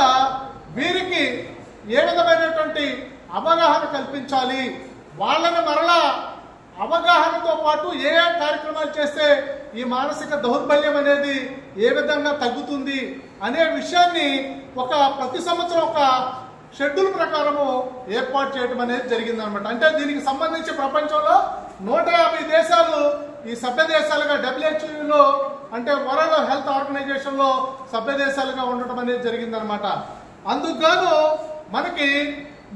[SPEAKER 10] వీరికి ఏ విధమైనటువంటి అవగాహన కల్పించాలి, వాళ్ళని మరలా అవగాహనతో పాటు ఏ కార్యక్రమాలు చేస్తే ఈ మానసిక దౌర్బల్యం అనేది ఏ విధంగా తగ్గుతుంది అనే విషయాన్ని ప్రతి సంవత్సరం ఒక షెడ్యూల్ ప్రకారము ఏర్పాటు చేయడం అనేది జరిగిందనమాట. అంటే దీనికి సంబంధించి ప్రపంచంలో 150 దేశాలు ఈ సభ్య దేశాలుగా WHO అంటే వరల్డ్ హెల్త్ ఆర్గనైజేషన్ లో సభ్య దేశాలుగా ఉండటం అనేది జరిగిందనమాట. అందుకు గాను మనకి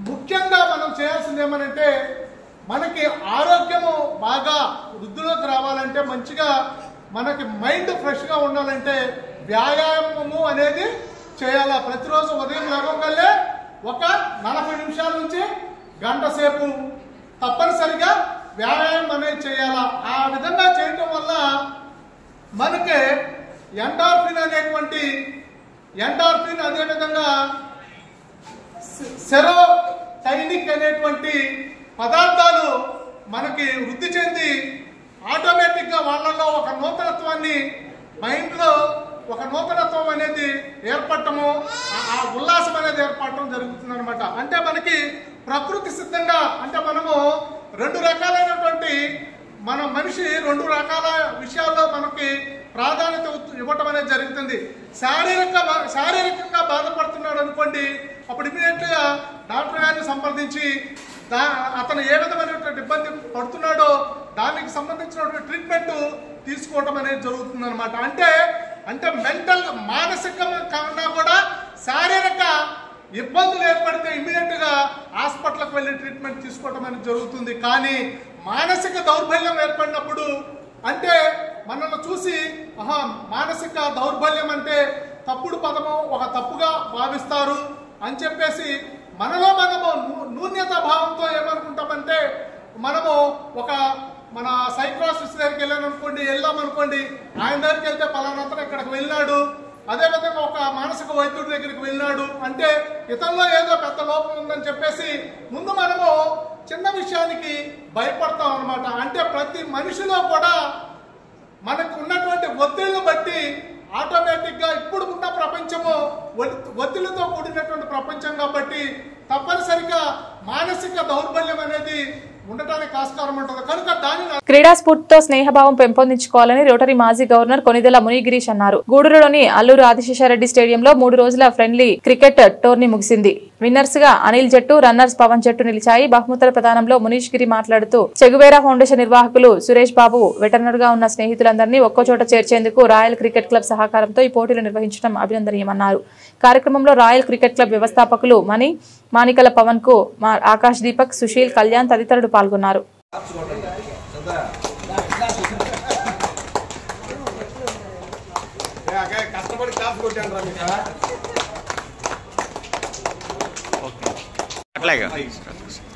[SPEAKER 10] ముఖ్యంగా మనం చేయాల్సింది ఏమనంటే, మనకి ఆరోగ్యము బాగా వృద్ధిలోకి రావాలంటే, మంచిగా మనకి మైండ్ ఫ్రెష్ గా ఉండాలంటే వ్యాయామము అనేది చేయాలా. ప్రతిరోజు ఉదయం లేవగానే ఒక 40 నిమిషాల నుంచి గంట సేపు తప్పనిసరిగా వ్యాయామం అనేది చేయాలా. ఆ విధంగా చేయటం వల్ల మనకి ఎండార్ఫిన్ అదేవిధంగా సెరోటైనిక్ అనేటువంటి పదార్థాలు మనకి వృద్ధి చెంది ఆటోమేటిక్ వాళ్ళలో ఒక నూతనత్వాన్ని మైండ్లో ఒక నూతనత్వం అనేది ఏర్పడటము, ఆ ఉల్లాసం అనేది ఏర్పడటం జరుగుతుంది అనమాట. అంటే మనకి ప్రకృతి సిద్ధంగా అంటే మనము రెండు రకాలైనటువంటి మన మనిషి రెండు రకాల విషయాల్లో మనకి ప్రాధాన్యత ఇవ్వటం అనేది జరుగుతుంది. శారీరకంగా బాధపడుతున్నాడు అనుకోండి, అప్పుడు ఇమీడియట్గా డాక్టర్ గారిని సంప్రదించి అతను ఏ విధమైనటువంటి ఇబ్బంది పడుతున్నాడో దానికి సంబంధించినటువంటి ట్రీట్మెంట్ తీసుకోవడం అనేది జరుగుతుంది అనమాట. అంటే మెంటల్ మానసికంగా కన్నా కూడా శారీరక ఇబ్బందులు ఏర్పడితే ఇమీడియట్ గా హాస్పిటల్కి వెళ్ళి ట్రీట్మెంట్ తీసుకోవడం అనేది జరుగుతుంది. కానీ మానసిక దౌర్బల్యం ఏర్పడినప్పుడు అంటే మనల్ని చూసి మానసిక దౌర్బల్యం అంటే తప్పుడు పదము, ఒక తప్పుగా భావిస్తారు అని చెప్పేసి మనలో మనము న్యూన్యత భావంతో ఏమనుకుంటామంటే మనము మన సైకాలజిస్ట్ దగ్గరికి వెళ్ళామనుకోండి, ఆయన దగ్గరికి వెళ్తే పలానంతరం ఇక్కడికి వెళ్ళినాడు, అదేవిధంగా ఒక మానసిక వైద్యుడి దగ్గరికి వెళ్ళినాడు అంటే ఇతనిలో ఏదో పెద్ద లోపం ఉందని చెప్పేసి ముందు మనము చిన్న విషయానికి భయపడతాం అనమాట. అంటే ప్రతి మనిషిలో కూడా మనకు ఉన్నటువంటి ఒత్తిళ్లను బట్టి ఆటోమేటిక్ గా ఇప్పుడు ఉన్న ప్రపంచము ఒత్తిళ్లతో కూడినటువంటి ప్రపంచం కాబట్టి తప్పనిసరిగా మానసిక దౌర్బల్యం అనేది ఉండటానికి ఆస్కారం ఉంటుంది. కనుక దానిని
[SPEAKER 1] క్రీడా స్ఫూర్తితో స్నేహభావం పెంపొందించుకోవాలని రోటరీ మాజీ గవర్నర్ కొనిదెల మునిగిరీష్ అన్నారు. గూడూరులోని అల్లూరు ఆదిశేషారెడ్డి స్టేడియంలో 3 రోజుల ఫ్రెండ్లీ క్రికెట్ టోర్నీ ముగిసింది. విన్నర్స్ గా అనిల్ జట్టు, రన్నర్స్ పవన్ జట్టు నిలిచాయి. బహుమతుల ప్రదానంలో మునీష్ గిరి మాట్లాడుతూ చెగువేరా ఫౌండేషన్ నిర్వాహకులు సురేష్ బాబు వెటర్నర్ గా ఉన్న స్నేహితులందరినీ ఒక్కోచోట చేర్చేందుకు రాయల్ క్రికెట్ క్లబ్ సహకారంతో ఈ పోటీలు నిర్వహించడం అభినందనీయమన్నారు. కార్యక్రమంలో రాయల్ క్రికెట్ క్లబ్ వ్యవస్థాపకులు మణి, మానికల పవన్ కు ఆకాష్ దీపక్, సుశీల్, కళ్యాణ్ తదితరులు పాల్గొన్నారు.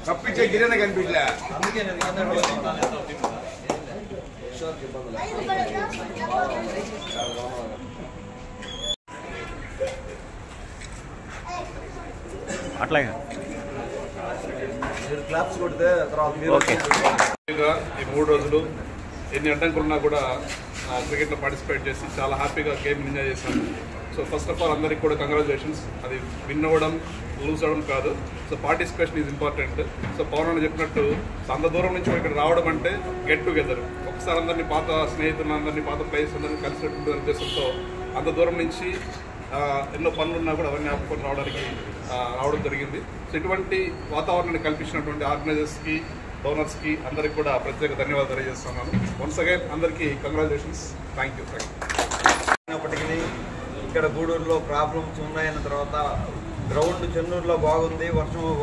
[SPEAKER 6] తప్పించే గిరిన కనిపించలే.
[SPEAKER 11] అట్లాగే
[SPEAKER 6] క్లాప్స్ కొడితే తర్వాత
[SPEAKER 5] ఈ 3 రోజులు ఎన్ని అడ్డంకులున్నా కూడా క్రికెట్లో పార్టిసిపేట్ చేసి చాలా హ్యాపీగా గేమ్ ఎంజాయ్ చేశాను. సో ఫస్ట్ ఆఫ్ ఆల్ అందరికీ కూడా కంగ్రాచులేషన్స్. అది విన్ అవ్వడం లూజ్ అవ్వడం కాదు, so participation is important. So Pawan అని చెప్పినట్టు అంత దూరం నుంచి ఇక్కడ రావడం అంటే గెట్ టుగెదర్, ఒకసారి అందరినీ పాత స్నేహితులందరినీ పాత ప్లేయర్స్ అందరినీ కలిసినటువంటి ఉద్దేశంతో అంత దూరం నుంచి ఎన్నో పనులున్నా కూడా అవన్నీ ఆపుకొని రావడం జరిగింది. సో ఇటువంటి వాతావరణాన్ని కల్పించినటువంటి ఆర్గనైజర్స్కి, డోనర్స్కి అందరికి కూడా ప్రత్యేక ధన్యవాదాలు తెలియజేస్తున్నాను. వన్స్ అగైన్ అందరికీ కంగ్రాచులేషన్స్. Thank you.
[SPEAKER 7] అయినప్పటికీ ఇక్కడ గూడూరులో ప్రాబ్లమ్స్ ఉన్నాయన్న తర్వాత గ్రౌండ్ చెన్నూరులో బాగుంది,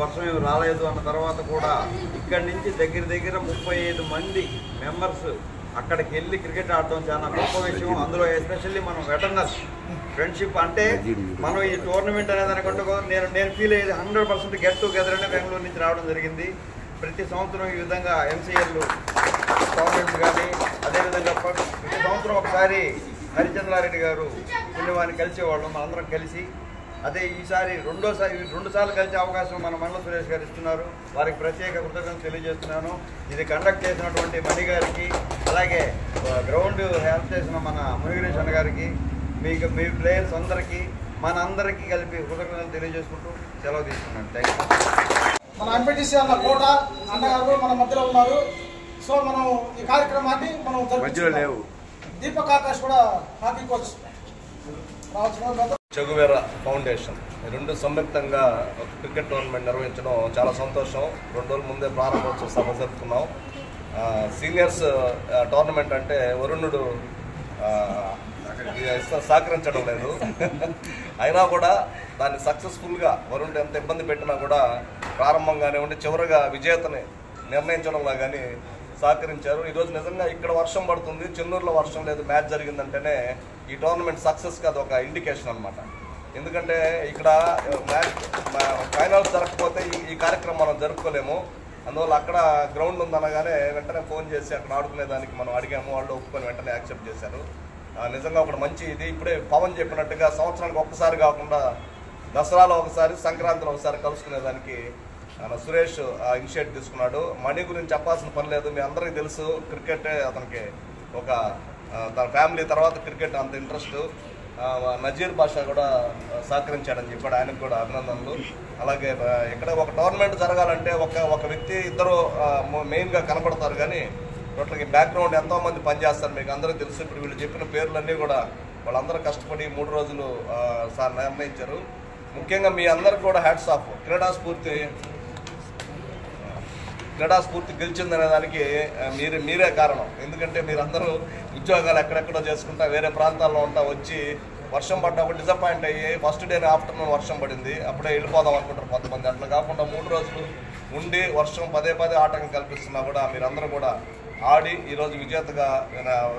[SPEAKER 7] వర్షం ఏమి రాలేదు అన్న తర్వాత కూడా ఇక్కడి నుంచి దగ్గర 35 మంది మెంబర్స్ అక్కడికి వెళ్ళి క్రికెట్ ఆడడం చాలా గొప్ప విషయం. అందులో ఎస్పెషల్లీ మనం వెటర్నర్స్ ఫ్రెండ్షిప్ అంటే మనం ఈ టోర్నమెంట్ అనేది అనుకుంటూ నేను ఫీల్ అయ్యేది 100% గెట్ టుగెదర్ అనే బెంగళూరు నుంచి రావడం జరిగింది. ప్రతి సంవత్సరం ఈ విధంగా ఎంసీఎల్ టోర్నమెంట్స్ కానీ అదేవిధంగా ప్రతి సంవత్సరం ఒకసారి హరిచంద్రారెడ్డి గారు పుణ్యవాన్ని కలిసేవాళ్ళం, మనందరం కలిసి. అదే ఈసారి 2 సార్లు కలిసే అవకాశం మన మండల సురేష్ గారు ఇస్తున్నారు. వారికి ప్రత్యేక కృతజ్ఞతలు తెలియజేస్తున్నాను. ఇది కండక్ట్ చేసినటువంటి మణి గారికి, అలాగే గ్రౌండ్ హెల్ప్ చేసిన మన మునిగిరీష్ అన్న గారికి, మీ ప్లేయర్స్ అందరికీ మనందరికీ కలిపి కృతజ్ఞతలు తెలియజేసుకుంటూ సెలవు తీసుకున్నాను. Thank you.
[SPEAKER 10] మన ఎంపీటీసీ అన్న కోట అన్నగారు మన మధ్యలో ఉన్నారు. సో మనం ఈ కార్యక్రమాన్ని మనం
[SPEAKER 7] లేవు.
[SPEAKER 10] దీపక్ ఆకాష్ కూడా హాకీ కోచ్ రావచ్చు.
[SPEAKER 12] చెగువేరా ఫౌండేషన్ 2 సంయుక్తంగా ఒక క్రికెట్ టోర్నమెంట్ నిర్వహించడం చాలా సంతోషం. 2 రోజుల ముందే ప్రారంభోత్సవ సభ జరుపుకున్నాం. సీనియర్స్ టోర్నమెంట్ అంటే వరుణుడు సహకరించడం లేదు, అయినా కూడా దాన్ని సక్సెస్ఫుల్గా వరుణుడు ఎంత ఇబ్బంది పెట్టినా కూడా ప్రారంభంగానే ఉండి చివరిగా విజేతని నిర్ణయించడంలో కానీ సహకరించారు. ఈరోజు నిజంగా ఇక్కడ వర్షం పడుతుంది, చెన్నూరులో వర్షం లేదు, మ్యాచ్ జరిగిందంటేనే ఈ టోర్నమెంట్ సక్సెస్కి అది ఒక ఇండికేషన్ అనమాట. ఎందుకంటే ఇక్కడ మ్యాచ్ ఫైనల్స్ జరగకపోతే ఈ కార్యక్రమం మనం జరుపుకోలేము. అందువల్ల అక్కడ గ్రౌండ్ ఉందనగానే వెంటనే ఫోన్ చేసి అక్కడ ఆడుకునేదానికి మనం అడిగాము, వాళ్ళు ఒప్పుకొని వెంటనే యాక్సెప్ట్ చేశారు. నిజంగా ఒక మంచి ఇది. ఇప్పుడే పవన్ చెప్పినట్టుగా సంవత్సరానికి ఒక్కసారి కాకుండా దసరాలో ఒకసారి, సంక్రాంతిలో ఒకసారి కలుసుకునేదానికి సురేష్ ఇనిషియేటివ్ తీసుకున్నాడు. మణి గురించి చెప్పాల్సిన పని లేదు, మీ అందరికీ తెలుసు. క్రికెటే అతనికి ఒక తన ఫ్యామిలీ తర్వాత క్రికెట్ అంత ఇంట్రెస్ట్. నజీర్ బాషా కూడా సహకరించాడని చెప్పాడు, ఆయనకు కూడా అభినందనలు. అలాగే ఇక్కడ ఒక టోర్నమెంట్ జరగాలంటే ఒక వ్యక్తి ఇద్దరు మెయిన్గా కనపడతారు, కానీ టోటల్గా బ్యాక్గ్రౌండ్ ఎంతోమంది పనిచేస్తారు మీకు అందరికీ తెలుసు. ఇప్పుడు వీళ్ళు చెప్పిన పేర్లన్నీ కూడా వాళ్ళందరూ కష్టపడి 3 రోజులు సార్ నిర్ణయించారు. ముఖ్యంగా మీ అందరికి కూడా హ్యాట్స్ ఆఫ్. క్రీడాస్ఫూర్తి గెలిచిందనే దానికి మీరే కారణం. ఎందుకంటే మీరందరూ ఉద్యోగాలు ఎక్కడెక్కడో చేసుకుంటా వేరే ప్రాంతాల్లో ఉంటా వచ్చి వర్షం పడ్డప్పుడు డిసప్పాయింట్ అయ్యి ఫస్ట్ డే ఆఫ్టర్నూన్ వర్షం పడింది, అప్పుడే వెళ్ళిపోదాం అనుకుంటారు కొంతమంది. అట్లా కాకుండా 3 రోజులు ఉండి వర్షం పదే ఆటంకం కల్పిస్తున్నా కూడా మీరందరూ కూడా ఆడి ఈరోజు విజేతగా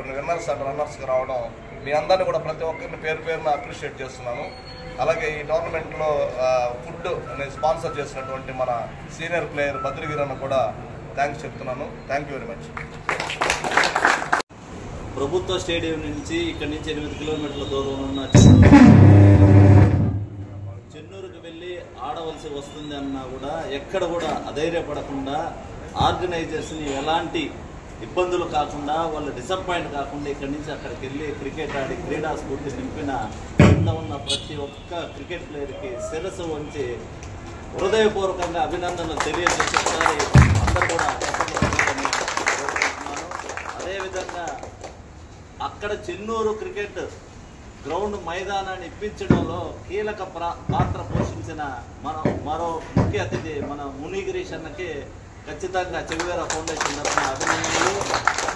[SPEAKER 12] విన్నర్స్ అండ్ రన్నర్స్గా రావడం మీ అందరినీ కూడా ప్రతి ఒక్కరిని పేరున అప్రిషియేట్ చేస్తున్నాను. అలాగే ఈ టోర్నమెంట్లో ఫుడ్ అనేది స్పాన్సర్ చేసినటువంటి మన సీనియర్ ప్లేయర్ బద్రిగిరన్న కూడా థ్యాంక్స్ చెప్తున్నాను. Thank you very much.
[SPEAKER 13] ప్రభుత్వ స్టేడియం నుంచి ఇక్కడి నుంచి 8 కిలోమీటర్ల దూరంలో ఉన్న చెన్నూరుకు వెళ్ళి ఆడవలసి వస్తుంది అన్నా కూడా ఎక్కడ కూడా అధైర్యపడకుండా ఆర్గనైజర్స్ని ఎలాంటి ఇబ్బందులు కాకుండా వాళ్ళు డిసప్పాయింట్ కాకుండా ఇక్కడి నుంచి అక్కడికి వెళ్ళి క్రికెట్ ఆడి క్రీడా స్ఫూర్తి నింపిన కింద ఉన్న ప్రతి ఒక్క క్రికెట్ ప్లేయర్కి శిరస్సు వంచి హృదయపూర్వకంగా అభినందనలు తెలియజేసేసారి అందరూ కూడా అదేవిధంగా అక్కడ చెన్నూరు క్రికెట్ గ్రౌండ్ మైదానాన్ని ఇప్పించడంలో కీలక పాత్ర పోషించిన మరో ముఖ్య అతిథి మన మునిగిరీష్ అన్నకి ఖచ్చితంగా చెగువేరా ఫౌండేషన్ తరఫున అభినందనలు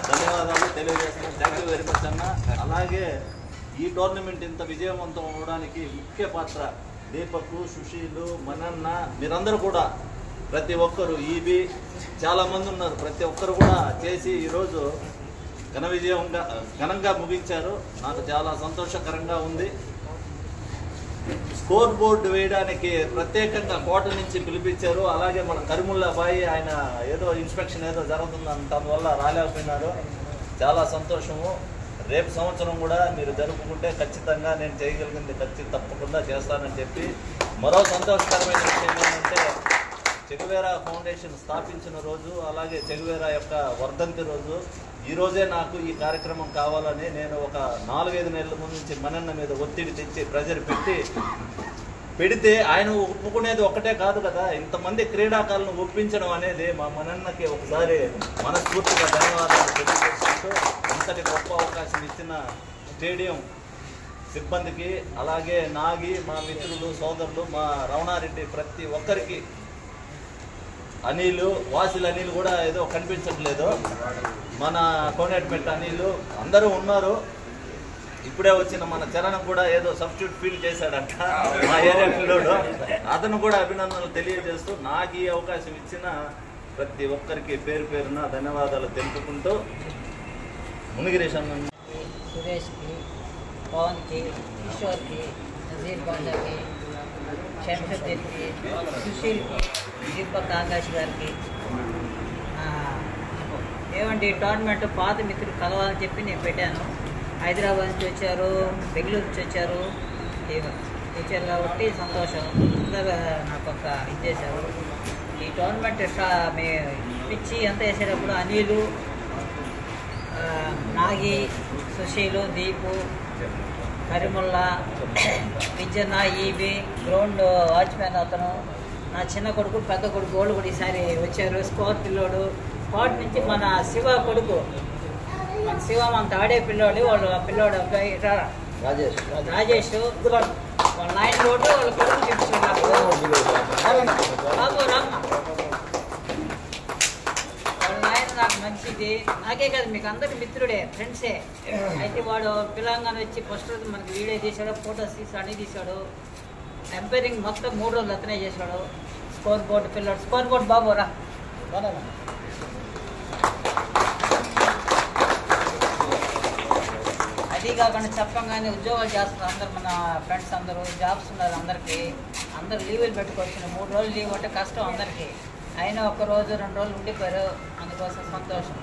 [SPEAKER 13] ధన్యవాదాలు తెలియజేస్తున్నాను. థ్యాంక్ యూ వెరీ మచ్ అన్న. అలాగే ఈ టోర్నమెంట్ ఇంత విజయవంతం అవడానికి ముఖ్య పాత్ర దీపక్, సుశీలు, మనన్న, మీరందరూ కూడా ప్రతి ఒక్కరు ఈబీ చాలామంది ఉన్నారు, ప్రతి ఒక్కరు కూడా చేసి ఈరోజు ఘనంగా ముగించారు. నాకు చాలా సంతోషకరంగా ఉంది. స్కోర్ బోర్డు వేయడానికి ప్రత్యేకంగా కోట నుంచి పిలిపించారు. అలాగే మన కరిముల్లాబాయి ఆయన ఏదో ఇన్స్పెక్షన్ ఏదో జరుగుతుందని దానివల్ల రాలేకపోయినారు. చాలా సంతోషము. రేపు సంవత్సరం కూడా మీరు జరుపుకుంటే ఖచ్చితంగా నేను చేయగలిగింది తప్పకుండా చేస్తానని చెప్పి మరో సంతోషకరమైన విషయం ఏంటంటే చెగువేరా ఫౌండేషన్ స్థాపించిన రోజు, అలాగే చెగువేరా యొక్క వర్ధంతి రోజు, ఈ రోజే నాకు ఈ కార్యక్రమం కావాలని నేను ఒక 4-5 నెలల ముందు నుంచి మనన్న మీద ఒత్తిడి తెచ్చి ప్రెజర్ పెడితే ఆయన ఒప్పుకునేది ఒక్కటే కాదు కదా, ఇంతమంది క్రీడాకారులను ఒప్పించడం అనేది మా మనన్నకి ఒకసారి మనస్ఫూర్తిగా ధన్యవాదాలు తెలియజేసుకుంటూ ఇంతటి గొప్ప అవకాశం ఇచ్చిన స్టేడియం సిబ్బందికి, అలాగే నాగి, మా మిత్రులు, సోదరులు, మా రమణారెడ్డి, ప్రతి ఒక్కరికి, అనిల్, వాసిల్ అనిల్ కూడా ఏదో కనిపించట్లేదు, మన కోనేటిమెట్ట అనిల్, అందరూ ఉన్నారు. ఇప్పుడే వచ్చిన మన చరణం కూడా ఏదో సబ్స్టిట్యూట్ ఫీల్ చేశాడంట మా ఏరియా పిల్లోడు, అతను కూడా అభినందనలు తెలియజేస్తూ నాకు ఈ అవకాశం ఇచ్చిన ప్రతి ఒక్కరికి పేరున ధన్యవాదాలు తెలుపుకుంటూ మునిగిరీష్ అన్న,
[SPEAKER 14] సురేష్కి, పవన్కి, కిషోర్కి, నజీర్ బాషాకి, శంషద్దీన్కి, సుశీల్కి, దీపక్ ఆకాష్ గారికి, ఏమండి టోర్నమెంట్ పాత మిత్రులు కలవాలని చెప్పి నేను పెట్టాను. హైదరాబాద్ నుంచి వచ్చారు, బెంగళూరు నుంచి వచ్చారు కాబట్టి సంతోషం. అందరూ నాకు ఒక ఇది చేశారు. ఈ టోర్నమెంట్ పిచ్చి అంతా వేసేటప్పుడు Anil, Nagi, Sushil, Deepu, Karimulla, Vijayanna, EB, ground watchman అతను, నా చిన్న కొడుకు, పెద్ద కొడుకు వాళ్ళు కూడా ఈసారి వచ్చారు. స్కోర్ పిల్లోడు కోట నుంచి మన శివ కొడుకు, మన శివ మన తాడే పిల్లోడు, వాళ్ళు ఆ పిల్లోడు అబ్బాయి రాజేష్ వాళ్ళ నాయన రోడ్డు వాళ్ళ కొడుకు తెచ్చుకున్నారు. బాబు రామ్మ వాళ్ళ నాయన నాకు మంచిది, నాకే కాదు మీకు అందరికి మిత్రుడే, ఫ్రెండ్సే. అయితే వాడు పిల్లంగానే వచ్చి ఫస్ట్ రోజు మనకి వీడియో తీశాడు, ఫోటోస్ తీసాడు, అన్నీ తీశాడు. ఎంపైరింగ్ మొత్తం 3 రోజులు అతనే చేశాడు. స్కోర్ బోర్డు పిల్లాడు, స్కోర్ బోర్డు బాబు రా. అది కాకుండా చెప్పంగానే ఉద్యోగాలు చేస్తున్నారు అందరు, మన ఫ్రెండ్స్ అందరూ జాబ్స్ ఉన్నారు అందరికీ, అందరు లీవులు పెట్టుకొచ్చిన 3 రోజులు లీవ్ అంటే కష్టం అందరికీ. అయినా 1 రోజు 2 రోజులు ఉండిపోయారు, అందుకోసం సంతోషం.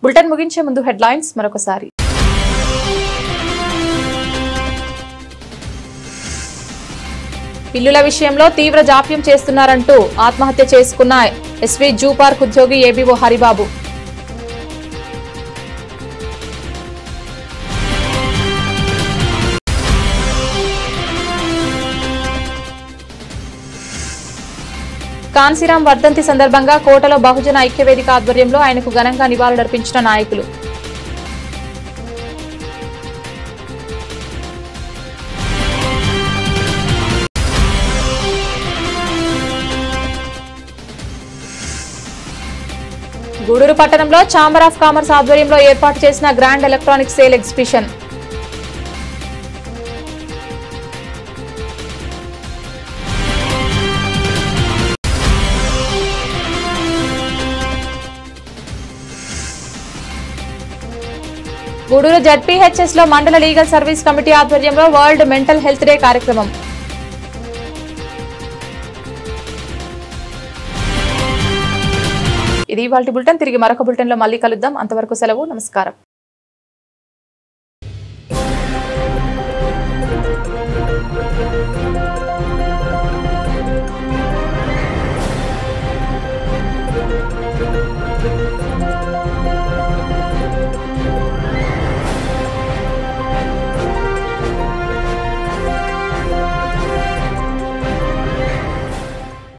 [SPEAKER 1] బులెటిన్ ముగించే ముందు హెడ్లైన్స్ మరొకసారి. బిల్లుల విషయంలో తీవ్ర జాప్యం చేస్తున్నారంటూ ఆత్మహత్య చేసుకున్న ఎస్వీ జూ పార్క్ ఉద్యోగి ఏబీఓ హరిబాబు. కాన్సీరాం వర్ధంతి సందర్భంగా కోటలో బహుజన ఐక్యవేదిక ఆధ్వర్యంలో ఆయనకు ఘనంగా నివాళులర్పించిన నాయకులు. గూడూరు పట్టణంలో ఛాంబర్ ఆఫ్ కామర్స్ ఆధ్వర్యంలో ఏర్పాటు చేసిన grand electronic sale exhibition. Gudur ZPHS లో మండల లీగల్ సర్వీస్ కమిటీ ఆధ్వర్యంలో వరల్డ్ మెంటల్ హెల్త్ డే కార్యక్రమం. ఇది ఇవాల్టి బులెటిన్. తిరిగి మరొక బులెటిన్ లో మళ్ళీ కలుద్దాం. అంతవరకు సెలవు. నమస్కారం.